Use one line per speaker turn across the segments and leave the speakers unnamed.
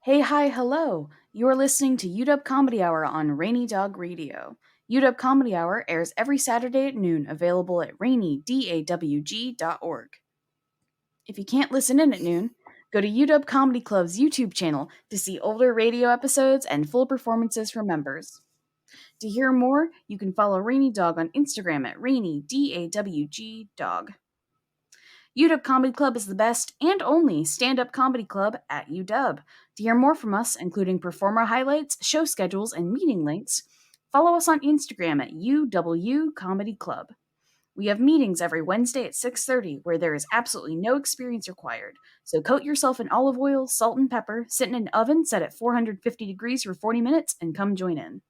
Hey, hi, hello. You're listening to UW Comedy Hour on Rainy Dog Radio. UW Comedy Hour airs every Saturday at noon, available at rainydawg.org. If you can't listen in at noon, go to UW Comedy Club's YouTube channel to see older radio episodes and full performances from members. To hear more, you can follow Rainy Dog on Instagram at rainydawg. UW Comedy Club is the best and only stand-up comedy club at UW. To hear more from us, including performer highlights, show schedules, and meeting links, follow us on Instagram at UW Comedy Club. We have meetings every Wednesday at 6:30 where there is absolutely no experience required. So coat yourself in olive oil, salt, and pepper, sit in an oven set at 450 degrees for 40 minutes, and come join in.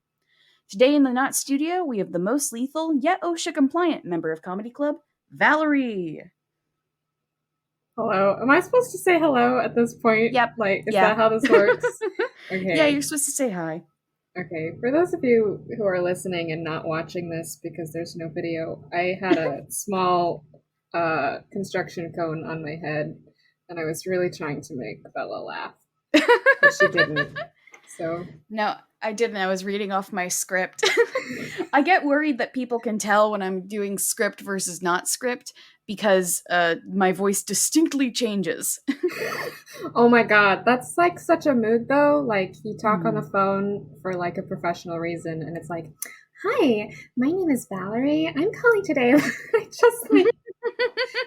Today in the Not Studio, we have the most lethal yet OSHA compliant member of Comedy Club, Valarie.
Hello. Am I supposed to say hello at this point?
Yep.
Is that how this works? Okay.
Yeah, you're supposed to say hi.
Okay. For those of you who are listening and not watching this because there's no video, I had a small construction cone on my head, and I was really trying to make Bella laugh, but she didn't. So
No, I didn't. I was reading off my script. I get worried that people can tell when I'm doing script versus not script because my voice distinctly changes.
Oh my god, that's like such a mood though. Like you talk on the phone for like a professional reason and it's like, "Hi, my name is Valarie. I'm calling today."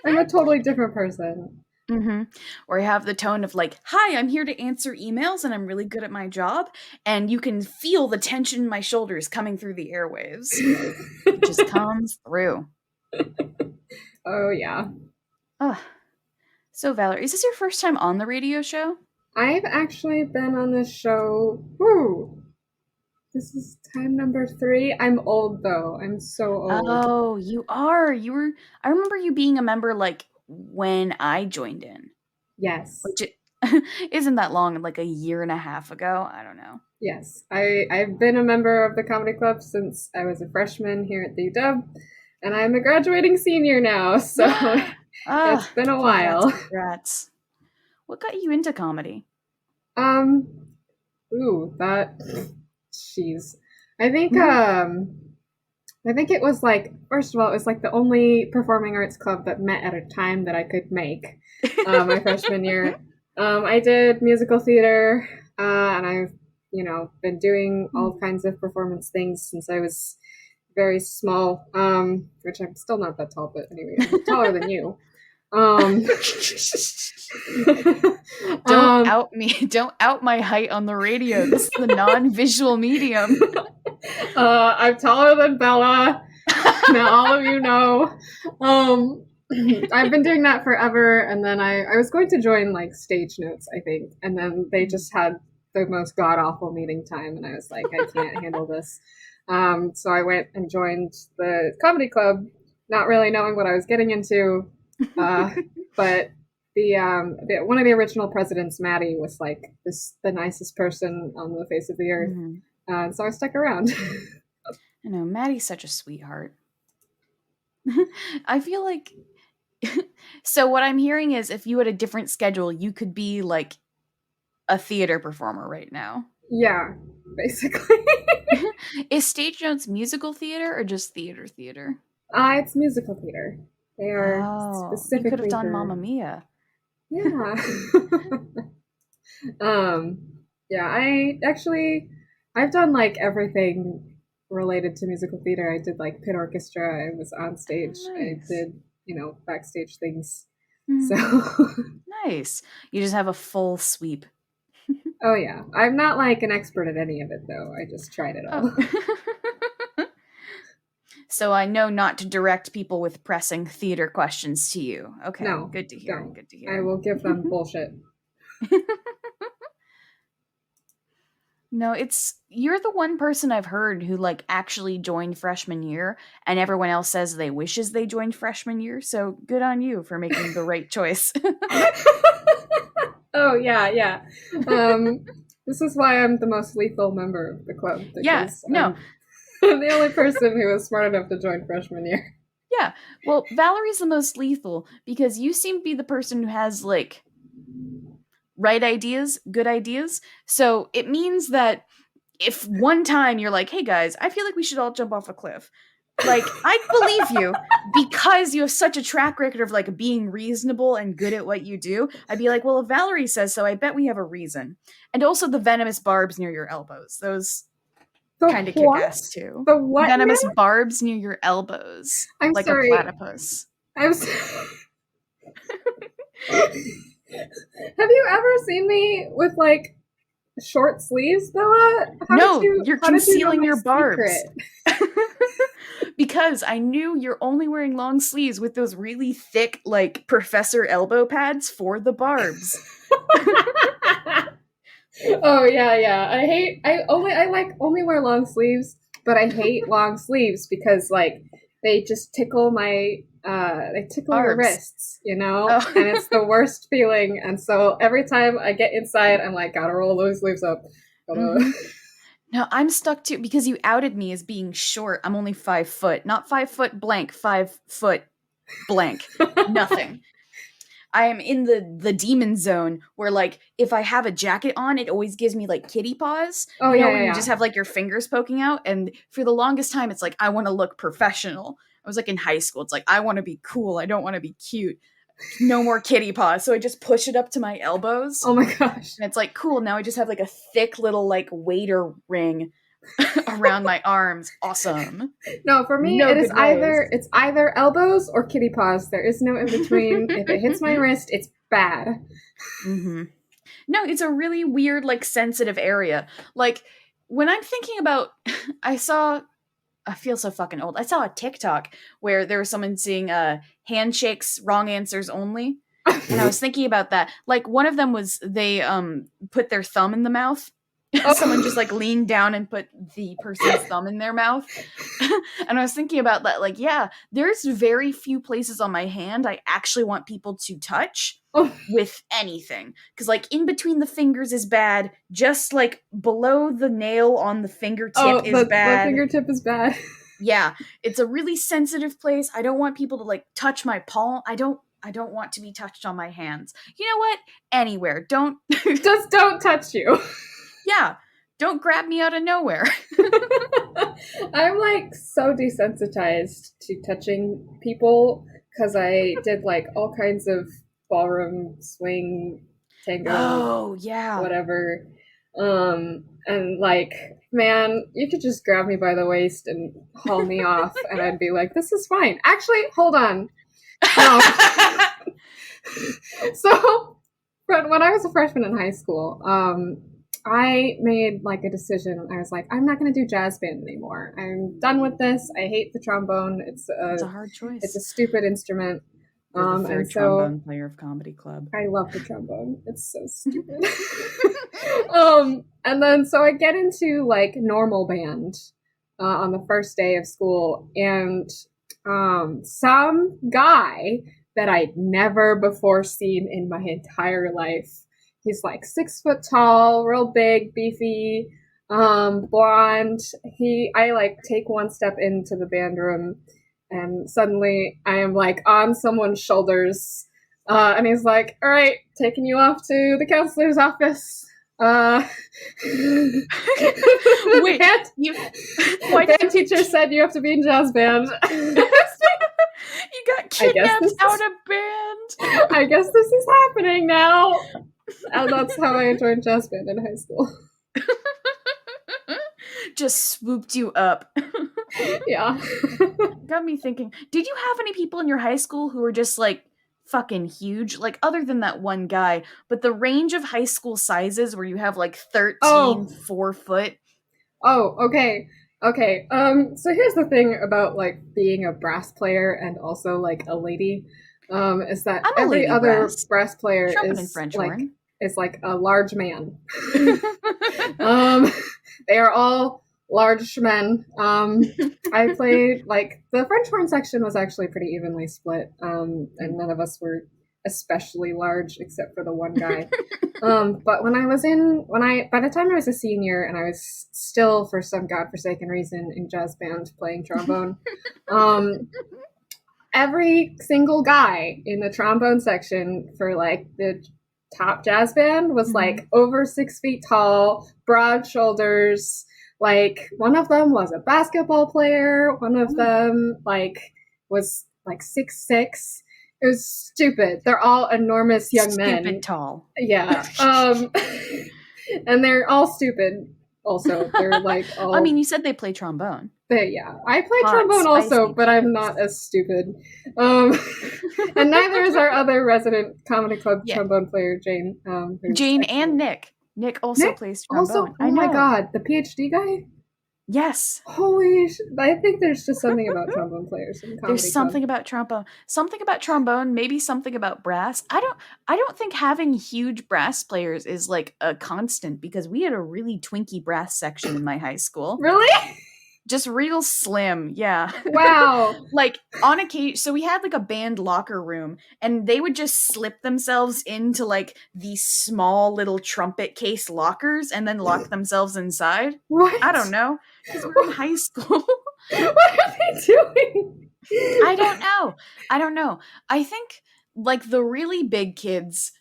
I'm a totally different person.
Mm-hmm. Or I have the tone of like, "Hi, I'm here to answer emails and I'm really good at my job." And you can feel the tension in my shoulders coming through the airwaves. It just comes through.
Oh yeah.
Ugh. So Valerie, is this your first time on the radio show?
I've actually been on this show. Woo! This is time number 3. I'm old though. I'm so old.
Oh, you are. I remember you being a member like when I joined in,
Yes.
which isn't that long, like a year and a half ago. I don't know.
Yes. I've been a member of the comedy club since I was a freshman here at the UW, and I'm a graduating senior now, so it's been a while.
Congrats. What got you into comedy?
Um, that, jeez. I think, I think it was like, first of all, it was like the only performing arts club that met at a time that I could make my freshman year. I did musical theater, and I've, been doing all kinds of performance things since I was very small, which I'm still not that tall, but anyway, I'm taller than you.
Don't out me. Don't out my height on the radio. This is the non-visual medium.
I'm taller than Bella. Now all of you know. I've been doing that forever, and then I was going to join like Stage Notes, I think, and then they just had the most god awful meeting time, and I was like, I can't handle this. So I went and joined the comedy club, not really knowing what I was getting into. But the one of the original presidents, Maddie, was like the nicest person on the face of the earth. So I stuck around.
I know, Maddie's such a sweetheart. I feel like so what I'm hearing is if you had a different schedule, you could be like a theater performer right now.
Yeah, basically.
Is Stage Notes musical theater or just theater?
It's musical theater. They are specifically.
You could have done Mamma Mia.
Yeah. Yeah, I've done like everything related to musical theater. I did like pit orchestra. I was on stage. Nice. I did, backstage things. So
nice. You just have a full sweep.
Oh yeah. I'm not like an expert at any of it though. I just tried it all.
So I know not to direct people with pressing theater questions to you. Okay. No, good to hear. Good to hear.
I will give them bullshit.
No, you're the one person I've heard who like actually joined freshman year, and everyone else says they wishes they joined freshman year. So good on you for making the right choice.
Oh yeah. This is why I'm the most lethal member of the club.
Yes. No.
I'm the only person who was smart enough to join freshman year.
Yeah. Well, Valerie's the most lethal because you seem to be the person who has like right ideas, good ideas. So it means that if one time you're like, hey guys, I feel like we should all jump off a cliff, like, I believe you because you have such a track record of like being reasonable and good at what you do. I'd be like, well, if Valarie says so, I bet we have a reason. And also the venomous barbs near your elbows. Those
The
kind of kick
what?
ass too.
The what
Venomous
now?
barbs near your elbows,
I'm
like a
sorry.
platypus.
I'm Have you ever seen me with like short sleeves, Bella?
No, you're
How did you know
concealing
my
your barbs.
secret?
Because I knew you're only wearing long sleeves with those really thick, like, professor elbow pads for the barbs.
Oh yeah. I like only wear long sleeves, but I hate long sleeves because like they just tickle my they tickle your
Barbs.
wrists, you know? And
Oh.
it's the worst feeling. And so every time I get inside, I'm like, gotta roll those sleeves up. Gotta
Mm-hmm. No, I'm stuck too because you outed me as being short. I'm only 5 foot, not 5 foot blank, 5 foot blank. Nothing. I am in the demon zone where like if I have a jacket on, it always gives me like kitty paws.
Oh
You know,
yeah,
where
yeah,
you
yeah.
just have like your fingers poking out. And for the longest time, it's like I want to look professional. I was like in high school. It's like I want to be cool. I don't want to be cute. No more kitty paws. So I just push it up to my elbows.
Oh my gosh.
And it's like cool. Now I just have like a thick little like waiter ring around my arms. Awesome.
No, for me
No
it is
good ways.
it's either elbows or kitty paws. There is no in between. If it hits my wrist, it's bad.
Mm-hmm. No, it's a really weird, like, sensitive area. Like, when I'm thinking about, I saw, I feel so fucking old. I saw a TikTok where there was someone saying, handshakes, wrong answers only. And I was thinking about that. Like, one of them was they, put their thumb in the mouth. Someone just, like,
Oh.
leaned down and put the person's thumb in their mouth. And I was thinking about that. Like, yeah, there's very few places on my hand I actually want people to touch
Oh.
with anything, because like in between the fingers is bad, just like below the nail on the fingertip
Oh,
is
the
bad.
fingertip is bad.
Yeah, it's a really sensitive place. I don't want people to like touch my palm. I don't want to be touched on my hands. You know what? Anywhere. Don't
Just don't touch you.
Yeah, don't grab me out of nowhere.
I'm like so desensitized to touching people because I did like all kinds of ballroom swing, tango,
Oh, yeah.
whatever. And like, man, you could just grab me by the waist and haul me off, and I'd be like, this is fine. Actually, hold on. No. So, when I was a freshman in high school, I made like a decision. I was like, I'm not going to do jazz band anymore. I'm done with this. I hate the trombone.
It's a hard
It's a
choice.
stupid instrument.
You're the
And
third
so
trombone player of comedy club.
I love the trombone. It's so stupid. And then so I get into like normal band on the first day of school, and some guy that I'd never before seen in my entire life. He's like 6 foot tall, real big, beefy, blonde. I like take one step into the band room, and suddenly I am like on someone's shoulders, and he's like, "All right, taking you off to the counselor's office." Uh,
Wait,
band,
you
the band teacher said you have to be in jazz band.
you got kidnapped out of band.
I guess this is happening now. And that's how I joined jazz band in high school.
Just swooped you up.
Yeah.
Got me thinking, did you have any people in your high school who were just like fucking huge? Like other than that one guy, but the range of high school sizes where you have like 13,
Oh.
4 foot.
Oh, okay. Okay. So here's the thing about like being a brass player and also like a lady, is that
I'm a
every
lady
other
brass.
brass player
Trumpet and French horn.
is like a large man. um, they are all large men. I played like the French horn section was actually pretty evenly split, and none of us were especially large except for the one guy. But by the time I was a senior and I was still, for some godforsaken reason, in jazz band playing trombone, every single guy in the trombone section for like the top jazz band was like over 6 feet tall, broad shoulders. Like one of them was a basketball player. One of them like was like 6'6". It was stupid. They're all enormous young men.
Stupid tall.
Yeah. And they're all stupid. Also, they're like all.
I mean, you said they play trombone.
Yeah, I play trombone also, but I'm not as stupid. And neither is our other resident comedy club trombone player, Jane.
Jane and Nick. Nick also plays trombone.
Also, oh my god, the PhD guy?
Yes.
Holy I think there's just something about trombone players in comedy.
There's something about trombone. Something about trombone, maybe something about brass. I don't think having huge brass players is like a constant, because we had a really twinky brass section in my high school.
Really?
Just real slim, yeah.
Wow.
Like on occasion, so we had like a band locker room, and they would just slip themselves into like these small little trumpet case lockers and then lock themselves inside.
What?
I don't know, because we're in high school.
What are they doing?
I don't know. I think like the really big kids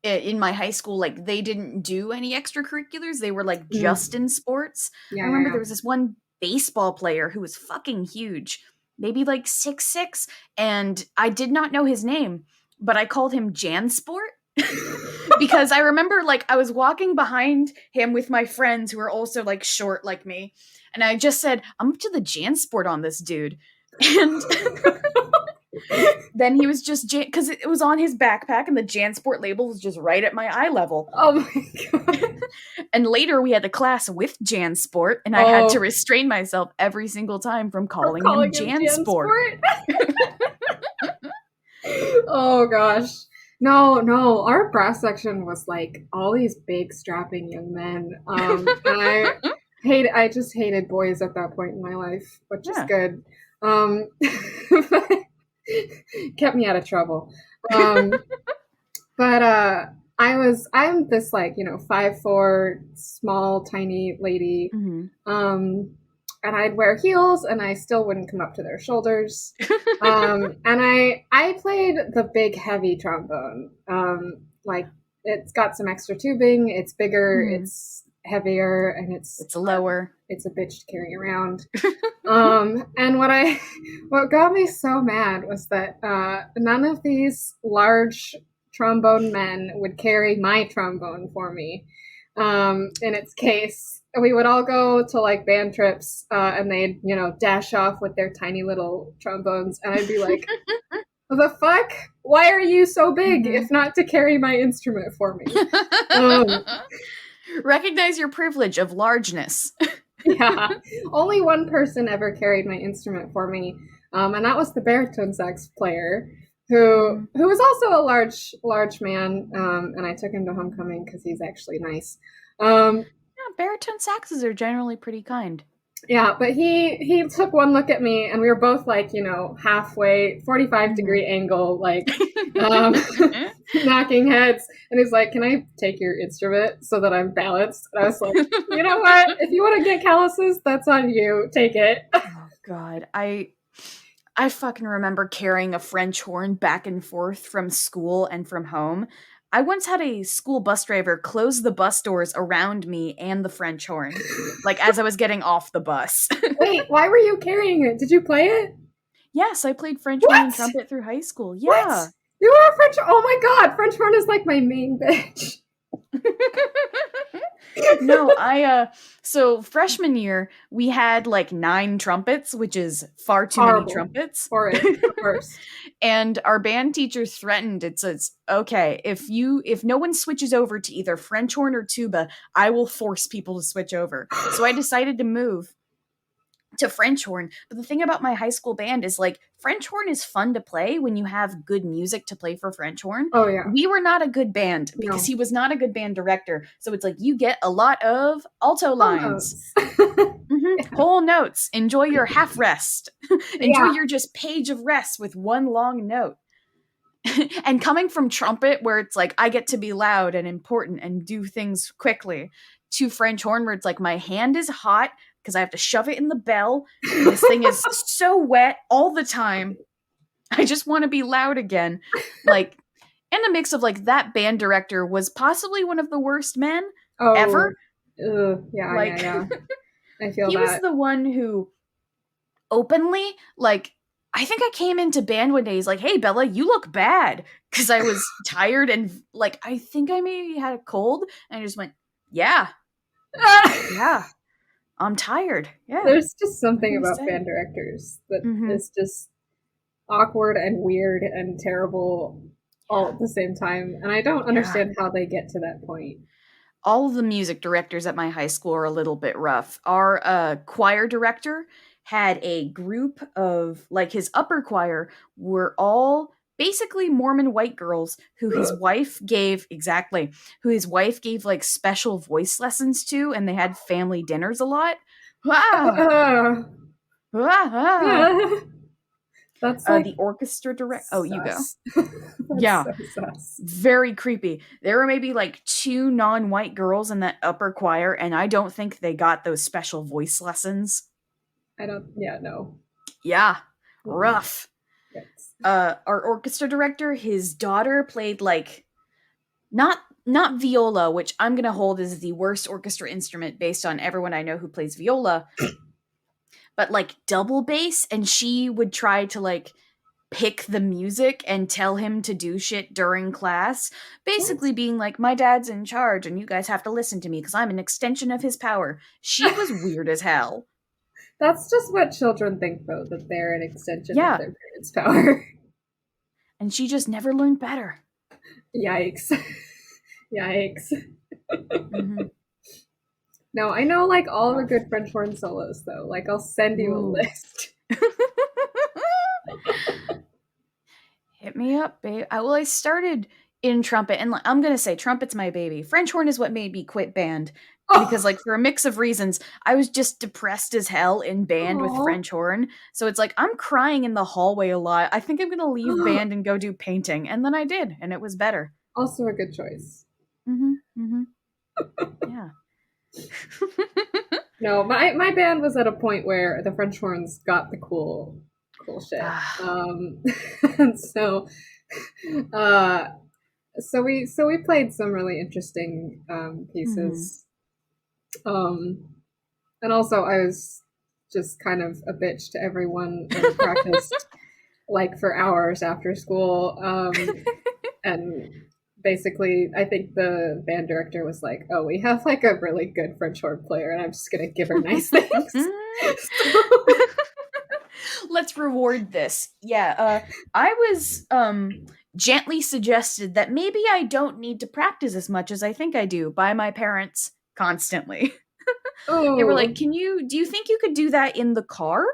in my high school, like they didn't do any extracurriculars. They were like just in sports. I remember there was this one baseball player who was fucking huge, maybe like 6'6", and I did not know his name, but I called him Jansport. Because I remember like I was walking behind him with my friends who were also like short like me, and I just said, I'm up to the Jansport on this dude. And then he was just because it was on his backpack and the Jansport label was just right at my eye level.
Oh my god.
And later we had a class with Jansport, and I had to restrain myself every single time from calling him Jansport.
Oh gosh. No, our brass section was like all these big strapping young men. And I just hated boys at that point in my life, which is good. Kept me out of trouble. But I'm this like, 5'4", small, tiny lady. And I'd wear heels, and I still wouldn't come up to their shoulders. And I played the big, heavy trombone. Like it's got some extra tubing. It's bigger. It's heavier, and it's
lower.
It's a bitch to carry around. And what got me so mad was that none of these large trombone men would carry my trombone for me in its case. We would all go to like band trips, and they'd, dash off with their tiny little trombones, and I'd be like, the fuck? Why are you so big if not to carry my instrument for me?
Recognize your privilege of largeness.
Yeah. Only one person ever carried my instrument for me, and that was the baritone sax player, who was also a large man, and I took him to homecoming because he's actually nice.
Baritone saxes are generally pretty kind.
Yeah, but he took one look at me, and we were both like, halfway, 45-degree angle, like knocking heads. And he's like, "Can I take your instrument so that I'm balanced?" And I was like, "You know what? If you want to get calluses, that's on you. Take it."
Oh God, I fucking remember carrying a French horn back and forth from school and from home. I once had a school bus driver close the bus doors around me and the French horn, like as I was getting off the bus.
Wait, why were you carrying it? Did you play it?
Yes, I played French horn and trumpet through high school. Yeah.
What? You were a French. Oh my God, French horn is like my main bitch.
No, so freshman year we had like 9 trumpets, which is far too many trumpets.
For it, of course.
And our band teacher threatened, it says, okay, if no one switches over to either French horn or tuba, I will force people to switch over. So I decided to move to French horn. But the thing about my high school band is like French horn is fun to play when you have good music to play for French horn.
Oh yeah.
We were not a good band because he was not a good band director. So it's like you get a lot of alto lines. Whole notes. Enjoy your half rest. Enjoy your just page of rest with one long note. And coming from trumpet, where it's like I get to be loud and important and do things quickly, to French horn, where it's like my hand is hot because I have to shove it in the bell. And this thing is so wet all the time. I just want to be loud again. Like, and a mix of like that band director was possibly one of the worst men
Oh,
ever.
yeah, yeah,
Like
yeah. I feel
he was
that.
the one who openly like I think I came into band one day. He's like, "Hey, Bella, you look bad," because I was tired and like I think I maybe had a cold, and I just went, "Yeah, yeah, I'm tired. Yeah,
There's just
what
something
can I
about
say?"
band directors that
Mm-hmm.
is just awkward and weird and terrible all
Yeah,
at the same time, and I don't
yeah.
understand how they get to that point.
All of the music directors at my high school are a little bit rough. Our choir director had a group of like his upper choir were all basically Mormon white girls who his wife gave like special voice lessons to, and they had family dinners a lot. Ah,
Uh,
ah, ah.
that's like
The orchestra direct. Oh, you go.
sus. That's
Yeah,
so sus.
very creepy. There were maybe like two non-white girls in that upper choir, and I don't think they got those special voice lessons.
I don't. Yeah, no.
Yeah,
Mm-mm.
rough.
Yikes.
Our orchestra director, his daughter played like not viola, which I'm gonna hold as the worst orchestra instrument based on everyone I know who plays viola, but like double bass, and she would try to like pick the music and tell him to do shit during class,
What?
basically being like, my dad's in charge and you guys have to listen to me because I'm an extension of his power. She was weird as hell.
That's just what children think, though, that they're an extension of
Yeah,
their parents' power.
and she just never learned better.
Yikes. Yikes.
Mm-hmm.
No, I know like all the
Rough.
good French horn solos though. Like I'll send you a
Ooh.
list.
Hit me up, babe. I started in trumpet, and like, I'm gonna say trumpet's my baby. French horn is what made me quit band because, like, for a mix of reasons, I was just depressed as hell in band with
Oh.
French horn. So it's like I'm crying in the hallway a lot. I think I'm gonna leave band and go do painting, and then I did, and it was better.
Also a good choice.
Mm-hmm. Mm-hmm. Yeah.
No, my band was at a point where the French horns got the cool shit.
Ah.
And uh so we played some really interesting
Mm-hmm.
pieces. Um and also I was just kind of a bitch to everyone and practiced like for hours after school. And basically, I think the band director was like, "Oh, we have like a really good French horn player, and I'm just gonna give her nice things." So,
Let's reward this. Yeah, I was gently suggested that maybe I don't need to practice as much as I think I do by my parents constantly. They were like,
oh,
"Can you do you think you could do that in the car?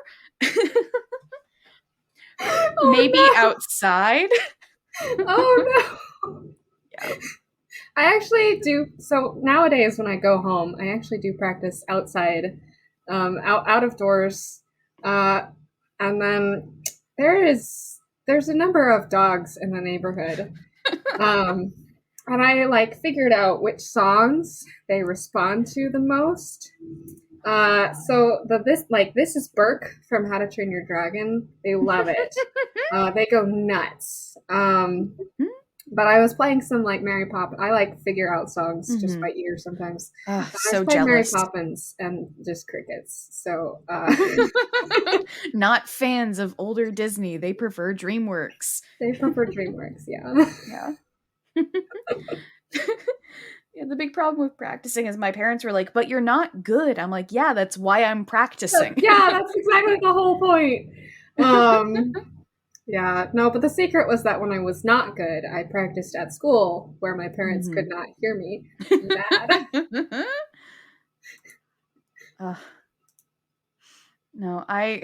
Maybe
oh
outside?"
no, oh no.
Yeah.
I actually do. So nowadays, when I go home, I actually do practice outside, out of doors, uh, and then there's a number of dogs in the neighborhood. Um, and I like figured out which songs they respond to the most. So this is Burke from How to Train Your Dragon. They love it. They go nuts. But I was playing some like Mary Poppins. I like figure out songs just
Mm-hmm.
by ear sometimes. I was
So
playing Mary
jealous.
Poppins and just crickets. So
Not fans of older Disney. They prefer DreamWorks.
they prefer DreamWorks. Yeah.
Yeah. Yeah, the big problem with practicing is my parents were like, "But you're not good." I'm like, "Yeah, that's why I'm practicing."
Yeah, that's exactly the whole point. Um, yeah, no, but the secret was that when I was not good, I practiced at school where my parents
Hmm.
could not hear me bad.
Ugh, no, I.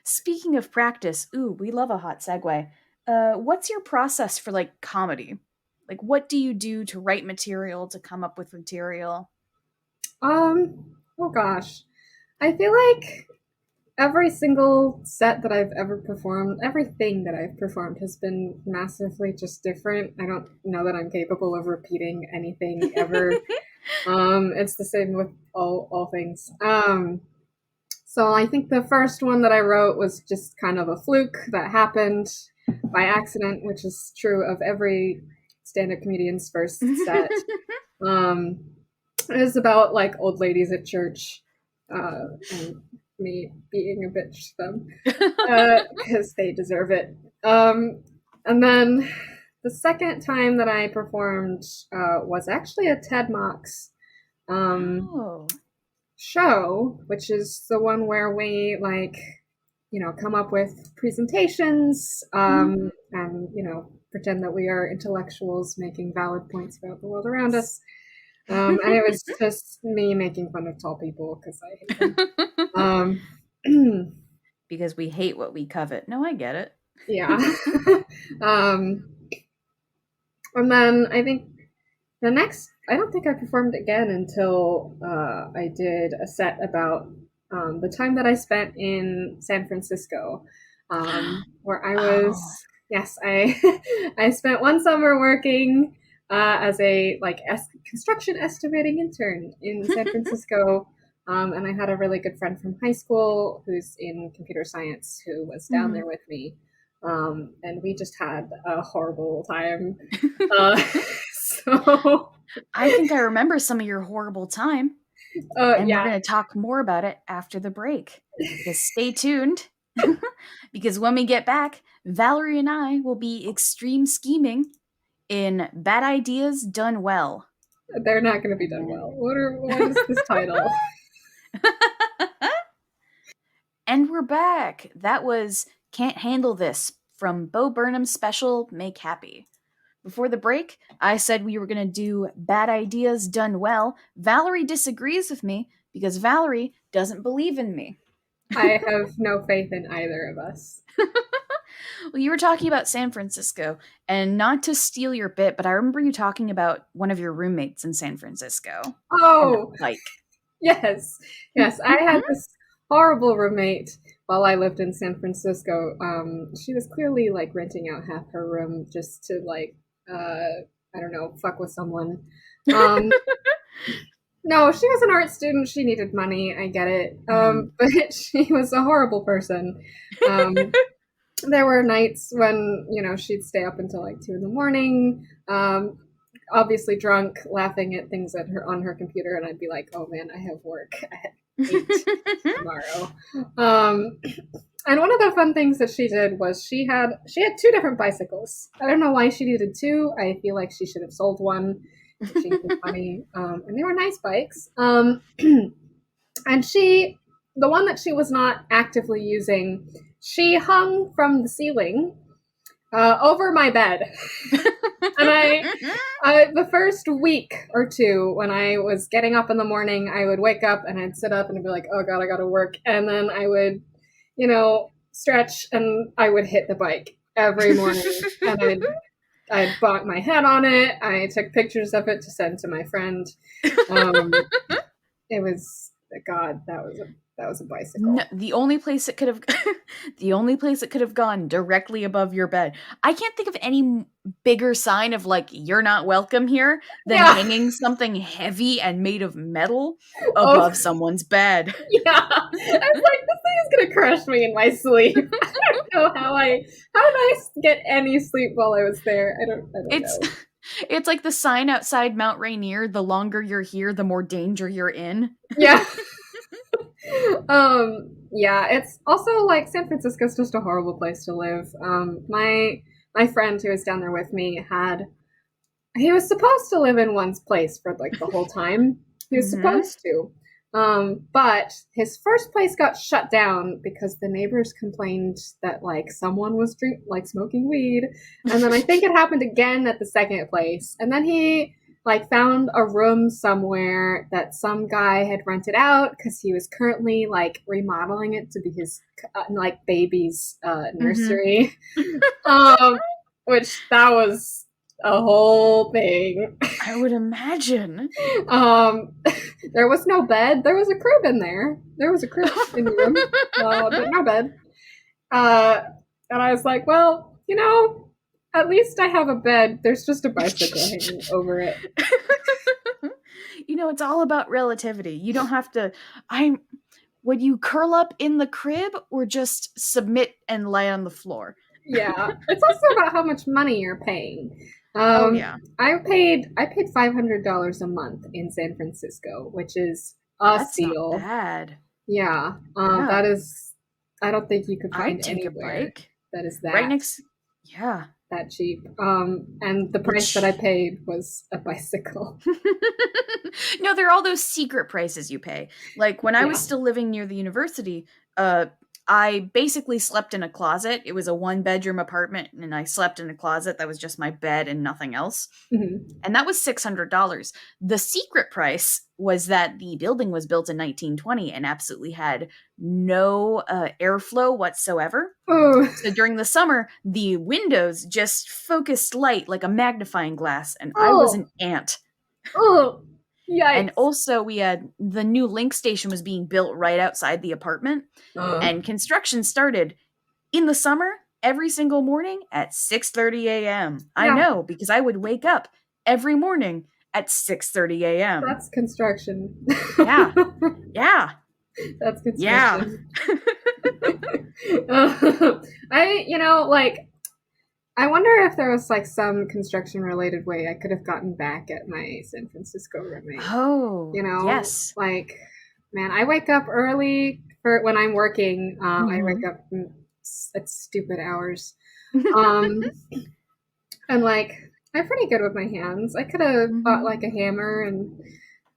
Speaking of practice, ooh, we love a hot segue. What's your process for like comedy? Like, what do you do to write material to come up with material?
Oh gosh. I feel like every single set that I've ever performed, everything that I've performed has been massively just different. I don't know that I'm capable of repeating anything ever. It's the same with all things. So I think the first one that I wrote was just kind of a fluke that happened. by accident, which is true of every stand-up comedian's first set. Um, it was about like old ladies at church, and me being a bitch to them because they deserve it. And then the second time that I performed was actually a TED Mox
Oh.
show, which is the one where we like, come up with presentations, and pretend that we are intellectuals making valid points about the world around us. And it was just me making fun of tall people because I hate them.
Because we hate what we covet. No, I get it.
Yeah. um, and then I think I don't think I performed again until I did a set about the time that I spent in San Francisco, where I was,
Oh.
yes, I spent one summer working as a construction estimating intern in San Francisco. And I had a really good friend from high school who's in computer science who was down there with me. And we just had a horrible time. So
I think I remember some of your horrible time, and we're
yeah,
going to talk more about it after the break. Just stay tuned, because when we get back, Valarie and I will be extreme scheming in Bad Ideas Done Well.
they're not going to be done well. What is this title?
And we're back. That was Can't Handle This from Bo Burnham's special Make Happy. Before the break, I said we were going to do Bad Ideas Done Well. Valarie disagrees with me because Valarie doesn't believe in me.
I have no faith in either of us.
Well, you were talking about San Francisco, and not to steal your bit, but I remember you talking about one of your roommates in San Francisco and the
Oh,
bike.
yes. I had this horrible roommate while I lived in San Francisco. She was clearly like renting out half her room just to I don't know, fuck with someone. No, she was an art student. She needed money. I get it. But she was a horrible person. There were nights when, she'd stay up until like 2 in the morning, obviously drunk, laughing at things on her computer. And I'd be like, oh man, I have work at 8 tomorrow. And one of the fun things that she did was she had 2 different bicycles. I don't know why she needed 2. I feel like she should have sold one. She needed money. And they were nice bikes. And the one that she was not actively using, she hung from the ceiling over my bed. And the first week or two, when I was getting up in the morning, I would wake up and I'd sit up and I'd be like, oh God, I gotta work. And then I would, stretch and I would hit the bike every morning. And I'd bonk my head on it. I took pictures of it to send to my friend. It was, God, that was a bicycle.
No, the only place it could have gone directly above your bed. I can't think of any bigger sign of like you're not welcome here than hanging something heavy and made of metal above someone's bed.
Yeah, I was like, this thing is gonna crush me in my sleep. I don't know how did I get any sleep while I was there? I don't know.
It's like the sign outside Mount Rainier. The longer you're here, the more danger you're in.
Yeah. Yeah, it's also like San Francisco's just a horrible place to live. My friend who was down there with me he was supposed to live in one's place for like the whole time. He was supposed to. But his first place got shut down because the neighbors complained that like someone was smoking weed. And then I think it happened again at the second place. And then he like found a room somewhere that some guy had rented out because he was currently like remodeling it to be his like baby's nursery. Which that was a whole thing.
I would imagine.
There was no bed. There was a crib in there. There was a crib in the room, but no bed. And I was like, well, at least I have a bed. There's just a bicycle hanging over it.
It's all about relativity. You don't have to. Would you curl up in the crib or just submit and lay on the floor?
Yeah, it's also about how much money you're paying.
Oh yeah,
I paid $500 a month in San Francisco, which is a
that's not
steal.
bad.
Yeah,
Yeah,
that is. I don't think you could find
I'd take a
anywhere
bike
that is
right next. Yeah.
that cheap. And the price that I
Which
paid was a bicycle.
no, there are all those secret prices you pay. Like when I was
Yeah.
still living near the university, I basically slept in a closet. It was a one bedroom apartment, and I slept in a closet that was just my bed and nothing else.
Hmm.
And that was $600. The secret price was that the building was built in 1920 and absolutely had no airflow whatsoever.
Oh,
So during the summer, the windows just focused light like a magnifying glass, and I was
oh,
an ant.
oh!
And
Yikes!
also, we had the new link station was being built right outside the apartment,
Uh,
and construction started in the summer every single morning at 6:30 a.m. I
yeah,
know because I would wake up every morning at 6:30 a.m.
that's construction.
Yeah. Yeah.
That's
Yeah.
construction. Like, I wonder if there was like some construction related way I could have gotten back at my San Francisco roommate.
Oh, yes.
Like, man, I wake up early for when I'm working. I wake
Mhm.
up at stupid hours. Um, and like, I'm pretty good with my hands. I could have bought
Mhm.
like a hammer and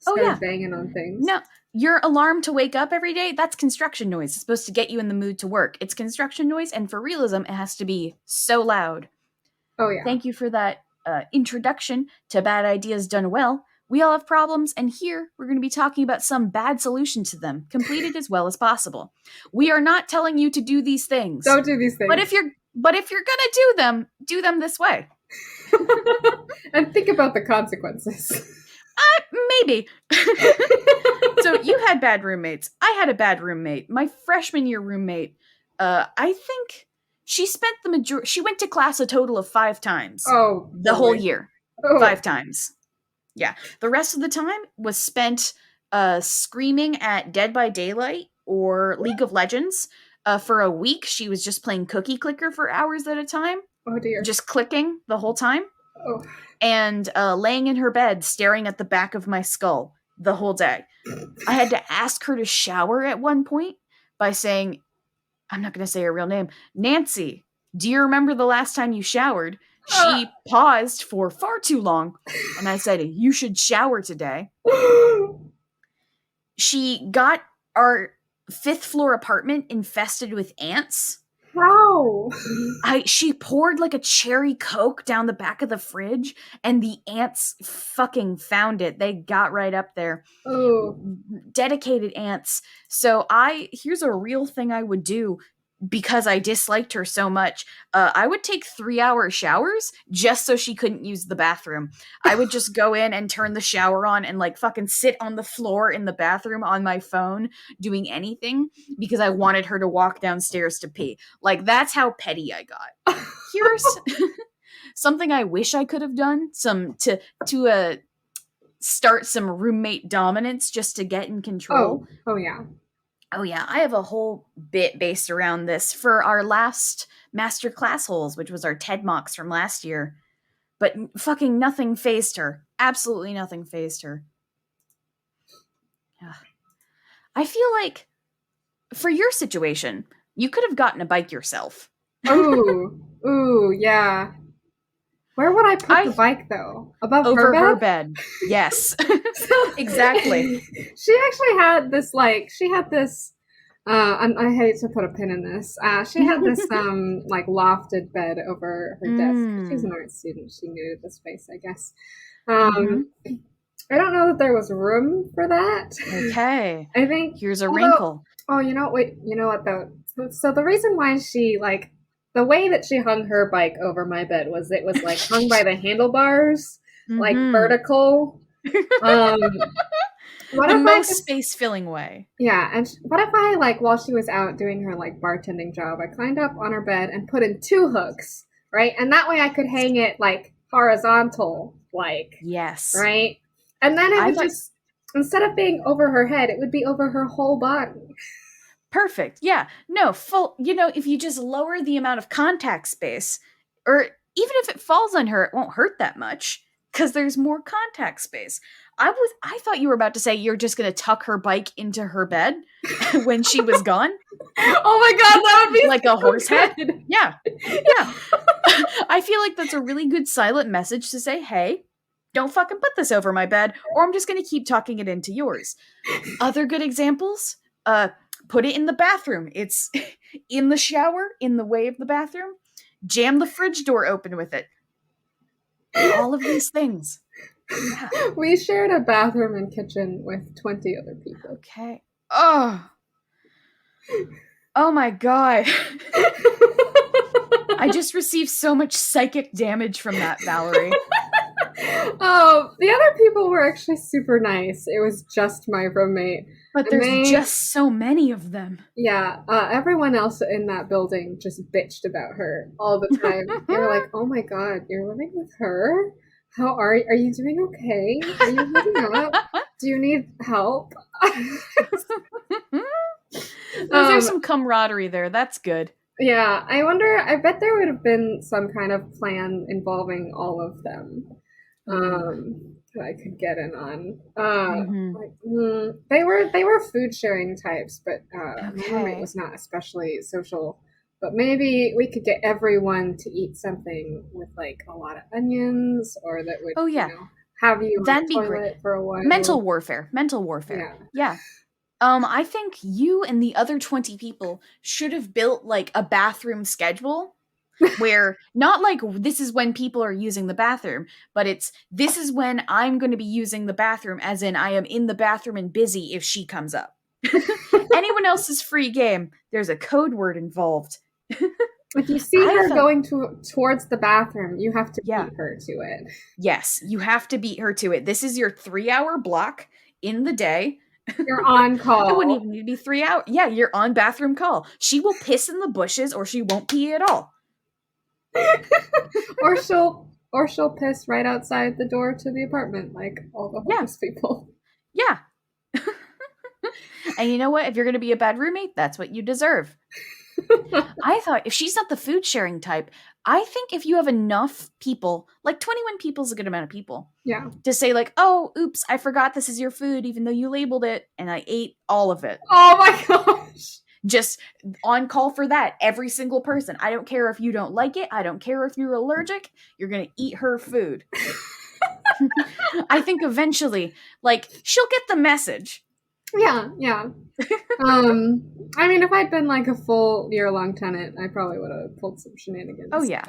Oh
started
yeah.
banging on things.
No, your alarm to wake up every day, that's construction noise. It's supposed to get you in the mood to work. It's construction noise, and for realism, it has to be so loud.
Oh yeah.
Thank you for that introduction to bad ideas done well. We all have problems, and here we're going to be talking about some bad solution to them, completed as well as possible. We are not telling you to do these things,
Don't do these
but
things.
if you're gonna do them this way.
And think about the consequences.
Maybe. So you had bad roommates. I had a bad roommate. My freshman year roommate, I think she went to class a total of 5 times
Oh
the whole
boy.
year.
Oh.
5 times. Yeah. The rest of the time was spent screaming at Dead by Daylight or League of Legends. For a week, she was just playing Cookie Clicker for hours at a time,
Oh dear.
just clicking the whole time,
Oh.
and laying in her bed staring at the back of my skull the whole day. I had to ask her to shower at one point by saying, I'm not going to say her real name, Nancy, do you remember the last time you showered? She paused for far too long, and I said, you should shower today. She got our fifth floor apartment infested with ants.
How?
She poured like a cherry coke down the back of the fridge, and the ants fucking found it. They got right up there.
Oh.
Dedicated ants. So I here's a real thing I would do because I disliked her so much. I would take 3 hour showers just so she couldn't use the bathroom. I would just go in and turn the shower on and like fucking sit on the floor in the bathroom on my phone doing anything because I wanted her to walk downstairs to pee. Like that's how petty I got. Here's something I wish I could have done. Some to start some roommate dominance just to get in control.
Oh. Oh yeah.
Oh yeah, I have a whole bit based around this for our last master class holes, which was our TED Mocks from last year. But fucking nothing phased her. Absolutely nothing phased her. Ugh. I feel like for your situation, you could have gotten a bike yourself.
Oh. Ooh. Yeah. Where would I put the
I
bike though? Above her
over her
bed?
bed. Yes.
So
Exactly.
she actually had this like she had this I hate to put a pin in this. She had this like lofted bed over her desk. She's an
Mm.
art student. She needed the space, I guess.
Mhm.
Um, I don't know that there was room for that.
Okay.
I think,
Here's a
although,
wrinkle.
oh, wait, you know what though? So the reason why she like the way that she hung her bike over my bed was it was like hung by the handlebars, like
Mhm.
vertical. Um, what
The
if I
most
just
space filling way.
yeah, and what if I like while she was out doing her like bartending job, I climbed up on her bed and put in two hooks, right? And that way I could hang it like horizontal, like,
Yes.
right? And then it
I
would
thought
just instead of being over her head, it would be over her whole body.
Perfect. Yeah. No, full, if you just lower the amount of contact space, or even if it falls on her, it won't hurt that much because there's more contact space. I thought you were about to say you're just going to tuck her bike into her bed when she was gone,
Oh my god, that would be
like a horse head.
good.
Yeah. Yeah. I feel like that's a really good silent message to say, hey, don't fucking put this over my bed, or I'm just going to keep tucking it into yours. Other good examples, put it in the bathroom. It's in the shower, in the way of the bathroom. Jam the fridge door open with it. All of these things. Yeah.
We shared a bathroom and kitchen with 20 other people.
Okay. Oh my god. I just received so much psychic damage from that, Valarie.
The other people were actually super nice. It was just my roommate.
But there's just so many of them.
Yeah, everyone else in that building just bitched about her all the time. They were like, "Oh my god, you're living with her? How are you doing okay? Are you living up? Do you need help?"
There's some camaraderie there. That's good.
Yeah, I bet there would have been some kind of plan involving all of them. That I could get in on. They were food sharing types, but my roommate was not especially social. But maybe we could get everyone to eat something with like a lot of onions, or that would have you on the toilet for a while.
Mental warfare. Yeah. I think you and the other 20 people should have built like a bathroom schedule where not like this is when people are using the bathroom, but this is when I'm going to be using the bathroom, as in I am in the bathroom and busy if she comes up. Anyone else's free game, there's a code word involved.
If you see her going towards the bathroom, you have to beat her to it.
Yes, you have to beat her to it. This is your 3-hour block in the day.
You're on call.
It wouldn't even need to be 3 hours. Yeah, you're on bathroom call. She will piss in the bushes or she won't pee at all.
or she'll piss right outside the door to the apartment, like all the homeless people.
Yeah. And you know what? If you're going to be a bad roommate, that's what you deserve. I thought if she's not the food sharing type, I think if you have enough people, like 21 people is a good amount of people.
Yeah.
To say like, oh, oops, I forgot this is your food, even though you labeled it, and I ate all of it.
Oh my gosh.
Just on call for that, every single person. I don't care if you don't like it. I don't care if you're allergic. You're going to eat her food. I think eventually, like, she'll get the message.
Yeah. I mean, if I'd been like a full year-long tenant, I probably would have pulled some shenanigans.
Oh, yeah.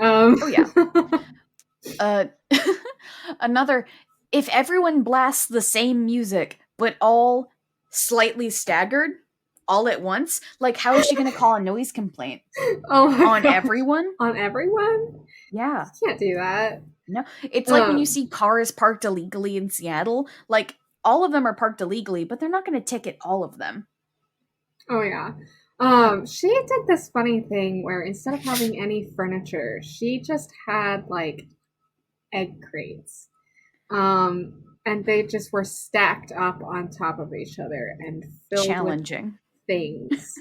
Another, if everyone blasts the same music, but all slightly staggered, all at once, like how is she going to call a noise complaint? On everyone?
On everyone?
Yeah.
You can't do that.
No. It's like when you see cars parked illegally in Seattle, like all of them are parked illegally, but they're not going to ticket all of them.
Oh, yeah. She did this funny thing where instead of having any furniture, she just had like egg crates. And they just were stacked up on top of each other and filled with things.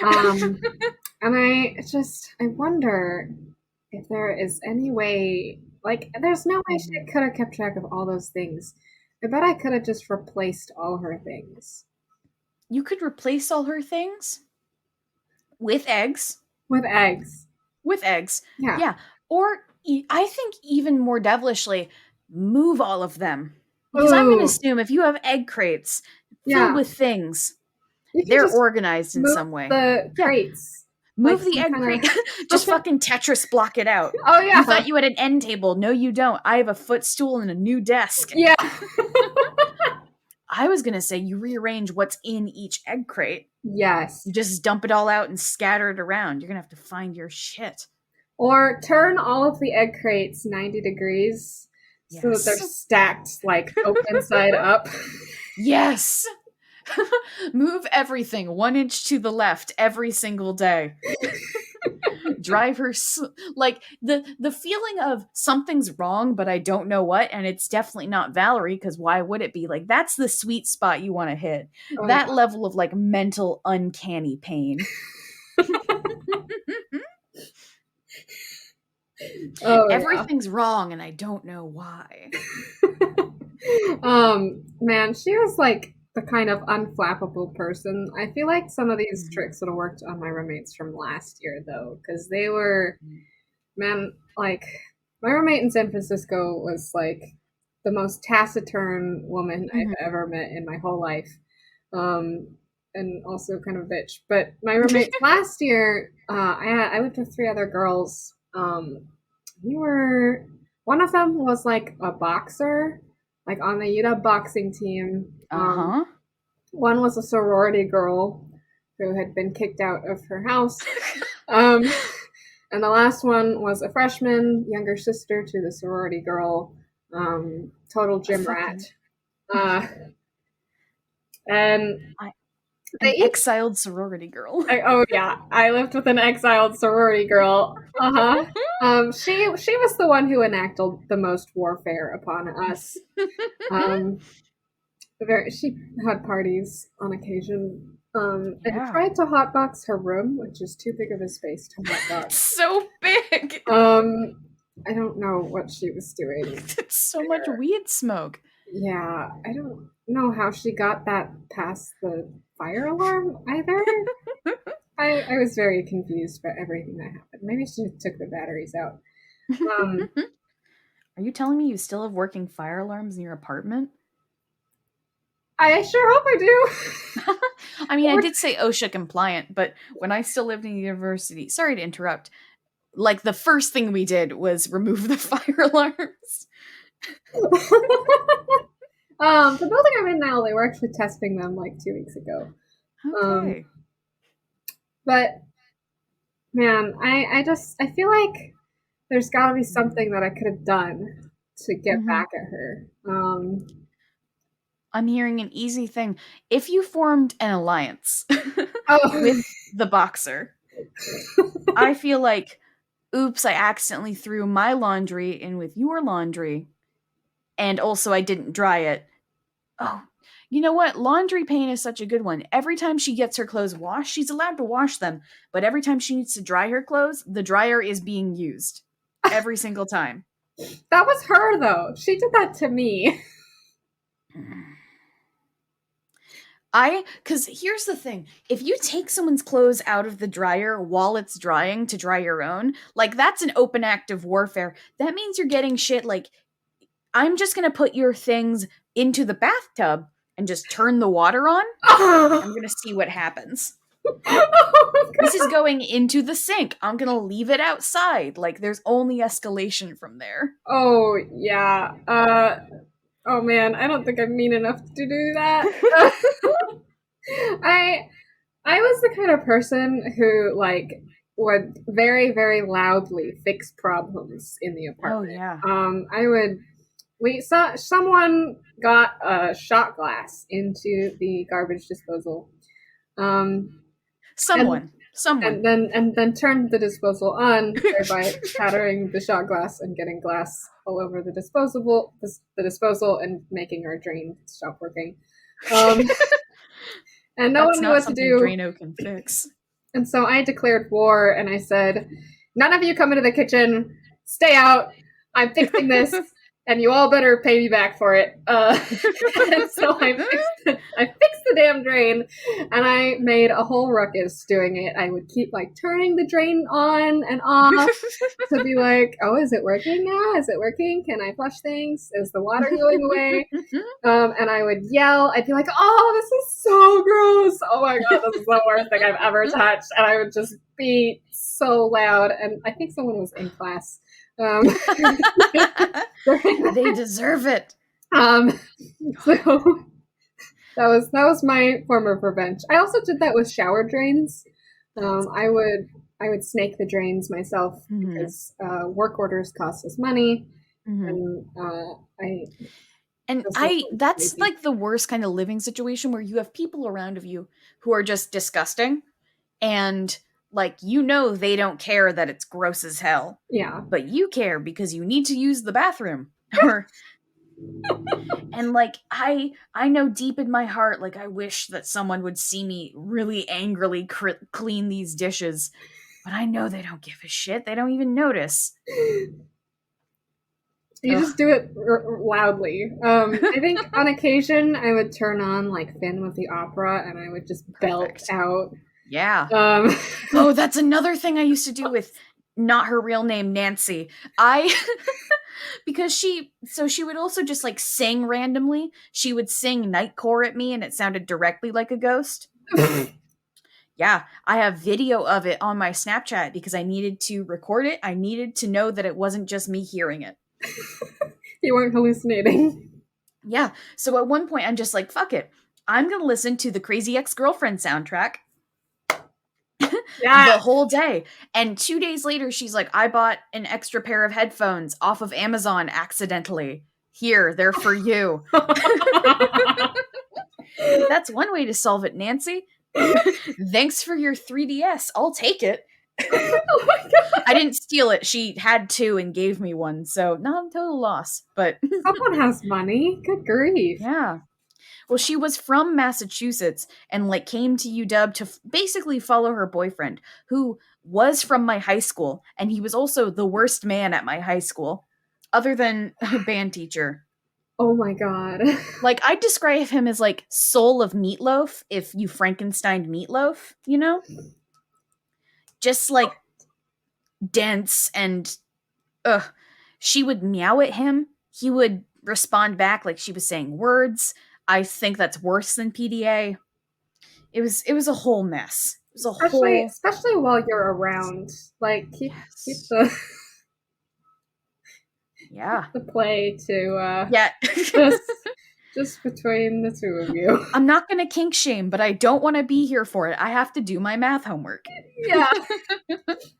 And I wonder if there is any way, like, there's no way she could have kept track of all those things. I bet I could have just replaced all her things.
You could replace all her things? With eggs?
With eggs.
Yeah. Or I think even more devilishly, move all of them. Because I'm going to assume if you have egg crates filled with things, they're organized in some way.
The crates.
Move the egg crate. Just fucking Tetris block it out.
Oh, yeah.
You thought you had an end table. No, you don't. I have a footstool and a new desk.
Yeah.
I was going to say you rearrange what's in each egg crate.
Yes.
You just dump it all out and scatter it around. You're going to have to find your shit.
Or turn all of the egg crates 90 degrees so that they're stacked, like, open side up.
Yes. Move everything 1 inch to the left every single day. drive her like the feeling of something's wrong but I don't know what, and it's definitely not Valarie because why would it be? Like that's the sweet spot you want to hit.
Oh
That level of like mental uncanny pain.
oh yeah.
Everything's wrong and I don't know why.
Man, she was like the kind of unflappable person. I feel like some of these
Mhm.
tricks would have worked on my roommates from last year though, because they were, man, like my roommate in San Francisco was like the most taciturn woman
Mhm.
I've ever met in my whole life. And also kind of a bitch. But my roommates last year, I lived with three other girls. We were one of them was like a boxer, like on the UW boxing team.
Uh-huh.
One was a sorority girl who had been kicked out of her house. Um, and the last one was a freshman, younger sister to the sorority girl, total
A
gym rat.
fucking
Uh, and
I,
they
an
each
exiled sorority girl.
oh yeah, I lived with an exiled sorority girl. Uh-huh. She was the one who enacted the most warfare upon us. Um, she had parties on occasion. And
Yeah.
tried to hotbox her room, which is too big of a space to hotbox.
So big.
I don't know what she was doing
It's so much
there.
weed smoke.
Yeah, I don't know how she got that past the fire alarm either. I was very confused by everything that happened. Maybe she took the batteries out. Um,
Are you telling me you still have working fire alarms in your apartment?
I sure hope I do.
I mean, I did say OSHA compliant, but when I still lived in university, sorry to interrupt, like the first thing we did was remove the fire alarms.
The building I'm in now, they were actually testing them like 2 weeks ago. Um,
Okay.
but man, I feel like there's got to be
Mhm.
something that I could have done to get
Mhm.
back at her.
I'm hearing an easy thing. If you formed an alliance
Oh,
with the boxer, I feel like, oops, I accidentally threw my laundry in with your laundry, and also I didn't dry it. Oh, you know what? Laundry pain is such a good one. Every time she gets her clothes washed, she's allowed to wash them, but every time she needs to dry her clothes, the dryer is being used. Every single time.
that was her though. She did that to me.
Because here's the thing, if you take someone's clothes out of the dryer while it's drying to dry your own, like that's an open act of warfare. That means you're getting shit like, I'm just gonna put your things into the bathtub and just turn the water on. I'm
Oh,
gonna see what happens. This is
God.
going into the sink. I'm gonna leave it outside. Like there's only escalation from there.
Oh yeah. Oh man, I don't think I'm mean enough to do that. I I was the kind of person who like would very very loudly fix problems in the
Oh
apartment.
yeah.
I would we saw someone got a shot glass into the garbage disposal. Um, and
Someone.
and then turned the disposal on thereby shattering the shot glass and getting glass all over the disposal and making our drain stop working. Um, and no
That's
one knew
not
what to
something
do.
Drano can fix.
And so I declared war and I said, none of you come into the kitchen, stay out. I'm fixing this, and you all better pay me back for it. And so I fixed the damn drain, and I made a whole ruckus doing it. I would keep like turning the drain on and off to be like, oh, is it working now? Is it working? Can I flush things? Is the water going away? And I would yell. I'd be like, "Oh, this is so gross! Oh my god, this is the worst thing I've ever touched!" And I would just be so loud. And I think someone was in class um, during
They
that.
deserve it.
Um, so that was my form of revenge. I also did that with shower drains.
That's good.
I would snake the drains myself
Mhm.
because work orders cost us money,
Mhm.
and I
And
just looked
that's
lazy.
like the worst kind of living situation where you have people around of you who are just disgusting and Like, you know they don't care that it's gross as hell,
Yeah.
but you care because you need to use the bathroom. Or and like I know deep in my heart, like, I wish that someone would see me really angrily clean these dishes, but I know they don't give a shit. They don't even notice.
You
Ugh.
just do it loudly. I think on occasion I would turn on like Phantom of the Opera and I would just belt
Perfect.
out.
Yeah.
Um,
Oh, that's another thing I used to do with not her real name, Nancy. I because she would also just like sing randomly. She would sing Nightcore at me and it sounded directly like a ghost. Yeah, I have video of it on my Snapchat because I needed to record it. I needed to know that it wasn't just me hearing it.
you weren't hallucinating.
Yeah, so at one point I'm just like, fuck it. I'm going to listen to the Crazy Ex-Girlfriend soundtrack
Yeah.
the whole day. And 2 days later, she's like, I bought an extra pair of headphones off of Amazon accidentally. Here, they're for you. That's one way to solve it, Nancy. Thanks for your 3DS. I'll take it.
Oh my God.
I didn't steal it. She had two and gave me one. So, not a total loss. But
Someone has money. Good grief.
yeah. Well, she was from Massachusetts and like came to UW to basically follow her boyfriend, who was from my high school, and he was also the worst man at my high school, other than a band teacher.
Oh my God.
Like, I'd describe him as like soul of meatloaf if you Frankenstein meatloaf, you know? Just like dense and ugh. She would meow at him. He would respond back like she was saying words. I think that's worse than PDA. It was a whole mess. It was a whole
Especially while you're around. Like keep
yes.
the
Yeah.
the play to
Yeah.
just between the two of you.
I'm not going to kink shame, but I don't want to be here for it. I have to do my math homework.
Yeah.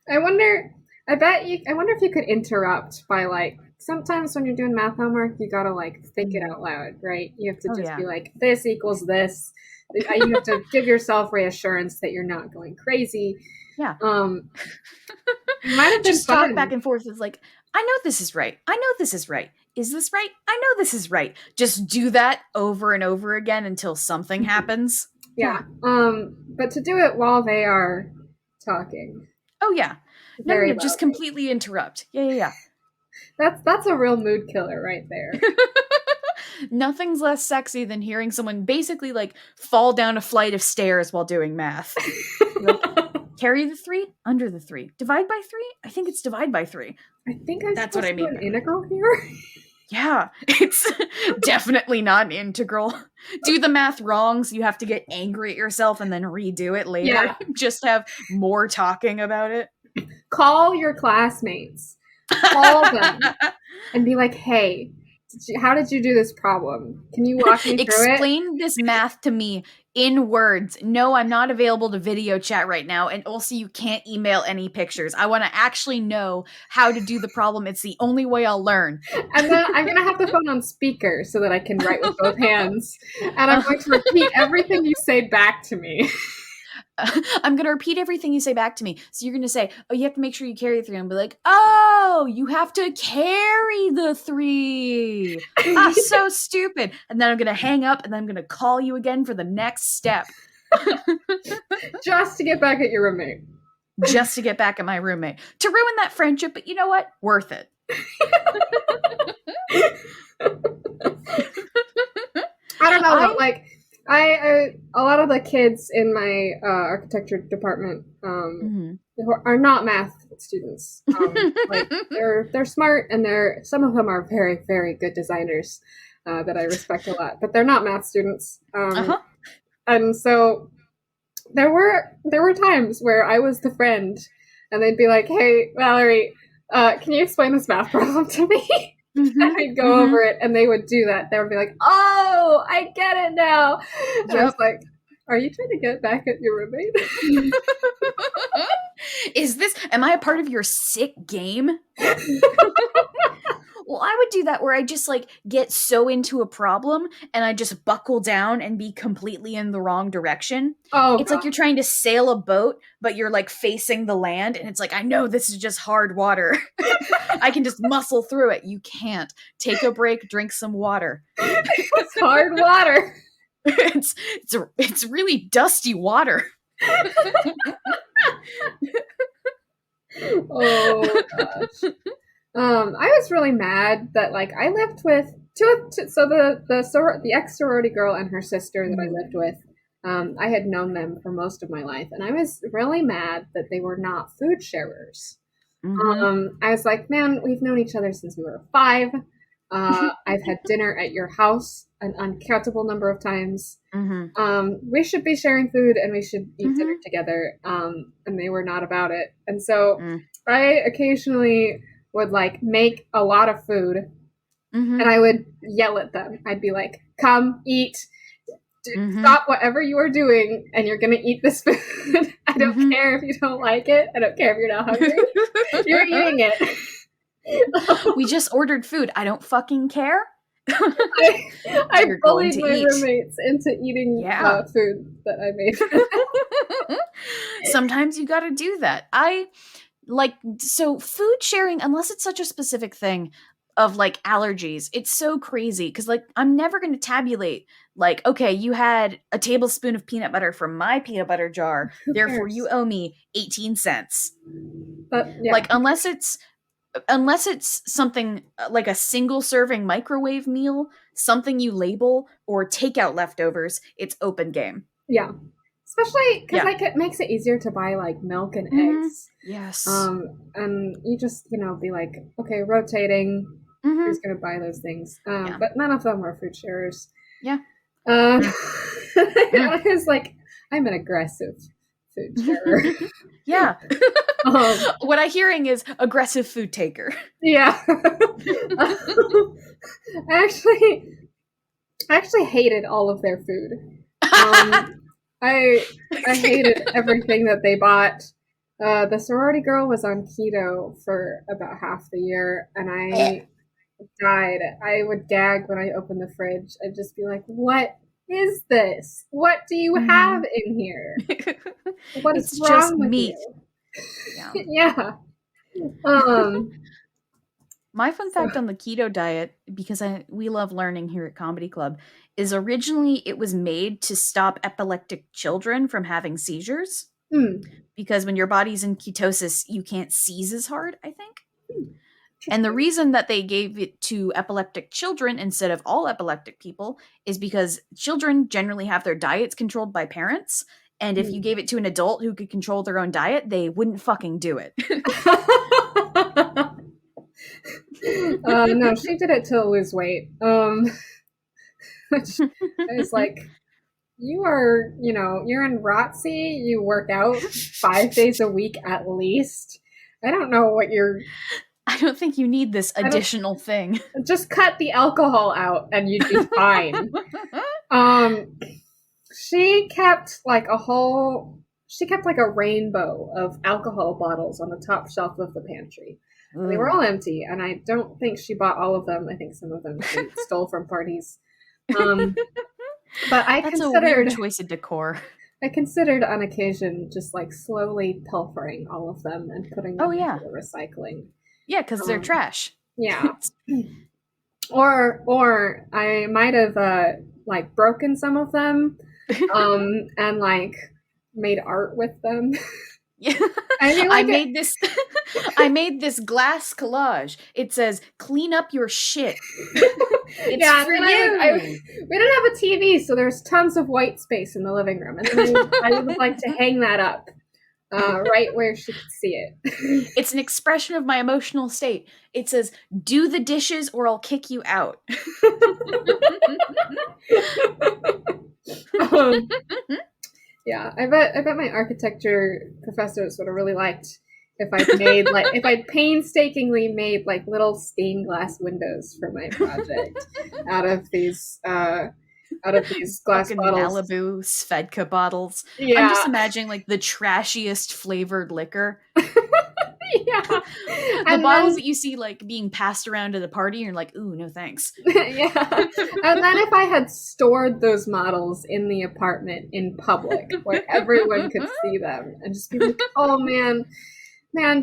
I wonder if you could interrupt by like sometimes when you're doing math homework you gotta like think it out loud, right? You have to
Oh,
just
yeah.
be like, this equals this. You have to give yourself reassurance that you're not going crazy.
Yeah.
It might have been
Just
fun.
talk back and forth. It's like, I know this is right. I know this is right. Is this right? I know this is right. Just do that over and over again until something happens.
Yeah. But to do it while they are talking.
Oh, yeah. No,
Very
just
loudly.
completely interrupt. Yeah.
That's a real mood killer right there.
Nothing's less sexy than hearing someone basically like fall down a flight of stairs while doing math. Like, carry the 3, under the 3, divide by 3. I think it's divide by 3.
I think I'm
That's what I
supposed to
mean.
do an integral here.
Yeah, it's definitely not an integral. Do the math wrong, so you have to get angry at yourself and then redo it later.
Yeah.
Just have more talking about it.
Call your classmates. Call them and be like, hey, how did you do this problem? Can you walk me through it?
Explain this math to me in words. No, I'm not available to video chat right now. And also, you can't email any pictures. I want to actually know how to do the problem. It's the only way I'll learn.
And then I'm going to have the phone on speaker so that I can write with both hands. And I'm going to repeat everything you say back to me.
I'm going to repeat everything you say back to me. So you're going to say, oh, you have to make sure you carry 3. I'm going to be like, oh, you have to carry the 3. So stupid. And then I'm going to hang up and then I'm going to call you again for the next step.
Just to get back at your roommate.
Just to get back at my roommate. To ruin that friendship, but you know what? Worth it.
I don't know, like, I a lot of the kids in my architecture department who are not math students. Like they're smart and some of them are very, very good designers that I respect a lot, but they're not math students. And so there were times where I was the friend and they'd be like, hey, Valarie, can you explain this math problem to me? And I'd go over it and they would do that. They would be like, oh, I get it now. And I was like, are you trying to get back at your roommate?
Am I a part of your sick game? Well, I would do that where I just like get so into a problem and I just buckle down and be completely in the wrong direction.
Oh
It's like
god.
you're trying to sail a boat, but you're like facing the land, and it's like, I know this is just hard water. I can just muscle through it. You can't. Take a break, drink some water.
It's hard water.
It's really dusty water.
Oh gosh. I was really mad that like I lived with so the ex sorority girl and her sister that I lived with. I had known them for most of my life, and I was really mad that they were not food sharers.
Mm-hmm.
I was like, man, we've known each other since we were 5. I've had dinner at your house an uncountable number of times.
Mm-hmm.
We should be sharing food and we should eat dinner
Mm-hmm.
together. And they were not about it. And so
Mm.
I occasionally would like make a lot of food
Mm-hmm.
and I would yell at them. I'd be like, come eat.
Mm-hmm.
Stop whatever you are doing and you're going to eat this food. I don't
Mm-hmm.
care if you don't like it. I don't care if you're not hungry. You're eating it.
We just ordered food. I don't fucking care.
I
You're going
bullied
to
my
eat.
roommates into eating
Yeah.
food that I made.
Sometimes you got to do that. So food sharing, unless it's such a specific thing of like allergies, it's so crazy because like I'm never going to tabulate like, okay, you had a tablespoon of peanut butter from my peanut butter jar,
Who
therefore
cares?
you owe me 18 cents.
But yeah,
Like unless it's something like a single serving microwave meal, something you label, or takeout leftovers, it's open game.
yeah. Especially because
Yeah.
like it makes it easier to buy like milk and
Mm-hmm.
eggs.
Yes.
And you just be like, okay, rotating.
Mm-hmm.
Who's gonna buy those things?
Yeah.
But none of them were food sharers.
Yeah.
I was like, I'm an aggressive food sharer.
Yeah.
um,
What I'm hearing is aggressive food taker.
yeah. I actually hated all of their food. I hated everything that they bought. The sorority girl was on keto for about half the year, and I died. I would gag when I opened the fridge. I'd just be like, "What is this? What do you have in here? What is
It's
wrong
just
with
meat.
you?"
Yeah.
Yeah.
My fun fact on the keto diet, because we love learning here at Comedy Club, is originally it was made to stop epileptic children from having seizures. Because when your body's in ketosis, you can't seize as hard, I think. And the reason that they gave it to epileptic children instead of all epileptic people is because children generally have their diets controlled by parents. And if you gave it to an adult who could control their own diet, they wouldn't fucking do it.
No, she did it to lose weight. Which I was like, you're in ROTC, you work out 5 days a week at least. I don't know what you're.
I don't think you need this additional thing.
Just cut the alcohol out and you'd be fine. She kept like a rainbow of alcohol bottles on the top shelf of the pantry. They were all empty, and I don't think she bought all of them. I think some of them she stole from parties. But
That's a weird choice of decor.
I considered on occasion just like slowly pilfering all of them and putting them into the recycling.
Yeah, because they're trash.
Yeah. Or I might have like broken some of them and like made art with them.
Yeah.
I
made this glass collage. It says, "Clean up your shit." It's
yeah,
for you.
We didn't have a TV, so there's tons of white space in the living room, and then I would like to hang that up right where she could see it.
It's an expression of my emotional state. It says, "Do the dishes, or I'll kick you out."
Yeah, I bet my architecture professors would have really liked if I'd painstakingly made like little stained glass windows for my project out of these glass bottles.
Malibu Svedka bottles.
Yeah.
I'm just imagining like the trashiest flavored liquor.
Yeah.
The
And
bottles
then
that you see like being passed around at a party, and you're like, ooh, no thanks.
yeah. And then if I had stored those models in the apartment in public where everyone could see them and just be like, oh man,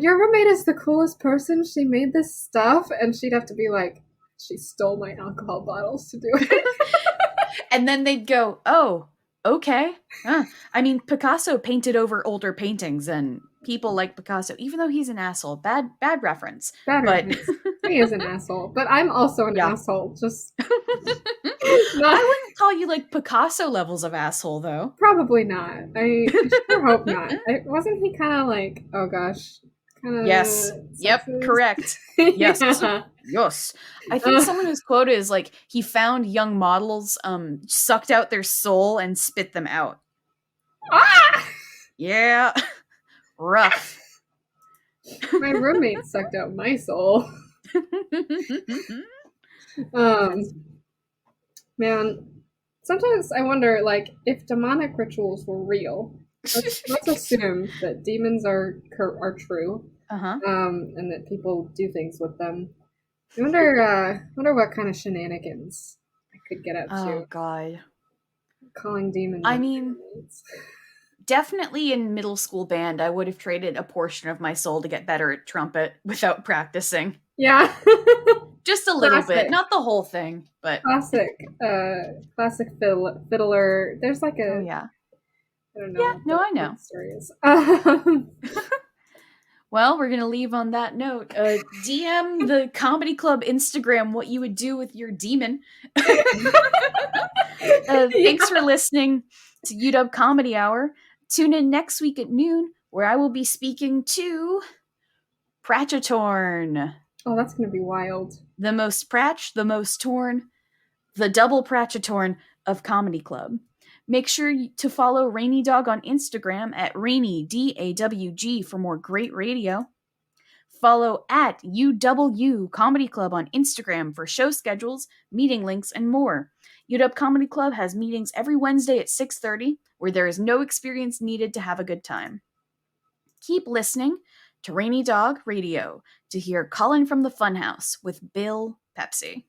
your roommate is the coolest person. She made this stuff. And she'd have to be like, she stole my alcohol bottles to do it.
And then they'd go, oh, okay. Huh. I mean, Picasso painted over older paintings, and people like Picasso, even though he's an asshole. Bad reference.
Bad
But
reference. He is an asshole, but I'm also an
yeah.
asshole. Just not.
I wouldn't call you like Picasso levels of asshole, though.
Probably not. I sure hope not. Wasn't he kind of like, oh gosh, kind
Yes.
of
Yep.
sexist?
Correct. Yes.
Yeah.
Yes. I think some of his quote is like he found young models, sucked out their soul and spit them out.
Ah!
Yeah. Rough.
My roommate sucked out my soul. Um, man, sometimes I wonder, like, if demonic rituals were real. Let's assume that demons are true,
Uh-huh.
and that people do things with them. I wonder what kind of shenanigans I could get up
Oh
to.
god.
Calling demons.
I mean, definitely in middle school band, I would have traded a portion of my soul to get better at trumpet without practicing.
Yeah.
Just a little bit,
Classic.
not the whole thing, but
Classic fiddler. There's like
oh
a,
yeah.
I don't
Yeah,
know
no, I
what
know.
the story is.
Well, we're going to leave on that note. DM the comedy club Instagram what you would do with your demon. Thanks for
Yeah.
listening to UW Comedy Hour. Tune in next week at noon, where I will be speaking to Pratchetorn.
Oh, that's gonna be wild.
The most Pratch, the most torn, the double Pratchetorn of Comedy Club. Make sure to follow Rainy Dawg on Instagram at Rainy DAWG for more great radio. Follow at UW Comedy Club on Instagram for show schedules, meeting links, and more. UW Comedy Club has meetings every Wednesday at 6:30, where there is no experience needed to have a good time. Keep listening to Rainy Dawg Radio to hear Calling from the Funhouse with Bill Pepsi.